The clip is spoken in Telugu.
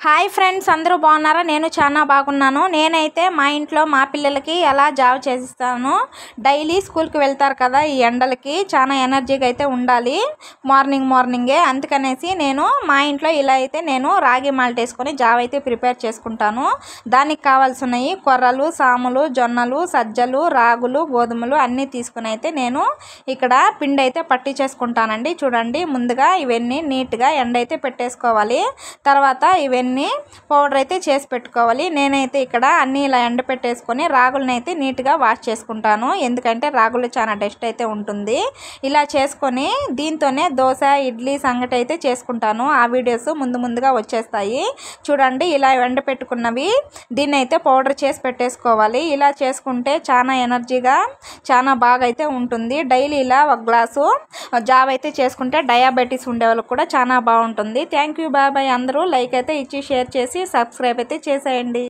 హాయ్ ఫ్రెండ్స్, అందరూ బాగున్నారా? నేను చాలా బాగున్నాను. నేనైతే మా ఇంట్లో మా పిల్లలకి ఎలా జావ చేసిస్తాను. డైలీ స్కూల్కి వెళ్తారు కదా, ఈ ఎండలకి చాలా ఎనర్జీగా అయితే ఉండాలి మార్నింగే. అందుకనేసి నేను మా ఇంట్లో ఇలా అయితే నేను రాగి మాల్ట్ వేసుకొని జావ అయితే ప్రిపేర్ చేసుకుంటాను. దానికి కావాల్సినవి కొర్రలు, సాములు, జొన్నలు, సజ్జలు, రాగులు, గోధుమలు అన్నీ తీసుకుని అయితే నేను ఇక్కడ పిండి అయితే పట్టి చేసుకుంటానండి. చూడండి, ముందుగా ఇవన్నీ నీట్గా ఎండ అయితే పెట్టేసుకోవాలి. తర్వాత ఇవన్నీ పౌడర్ అయితే చేసి పెట్టుకోవాలి. నేనైతే ఇక్కడ అన్నీ ఇలా ఎండ పెట్టేసుకొని రాగులను అయితే నీట్గా వాష్ చేసుకుంటాను. ఎందుకంటే రాగులు చాలా డస్ట్ అయితే ఉంటుంది. ఇలా చేసుకొని దీంతోనే దోశ, ఇడ్లీ, సంగటి అయితే చేసుకుంటాను. ఆ వీడియోస్ ముందుగా వచ్చేస్తాయి. చూడండి, ఇలా ఎండ పెట్టుకున్నవి దీన్ని అయితే పౌడర్ చేసి పెట్టేసుకోవాలి. ఇలా చేసుకుంటే చాలా ఎనర్జీగా చాలా బాగా అయితే ఉంటుంది. డైలీ ఇలా ఒక గ్లాసు జావ అయితే చేసుకుంటే డయాబెటీస్ ఉండే వాళ్ళకి కూడా చాలా బాగుంటుంది. Thank you, bye. అందరూ లైక్ అయితే ఇచ్చి షేర్ చేసి సబ్స్క్రైబ్ అయితే చేసేయండి.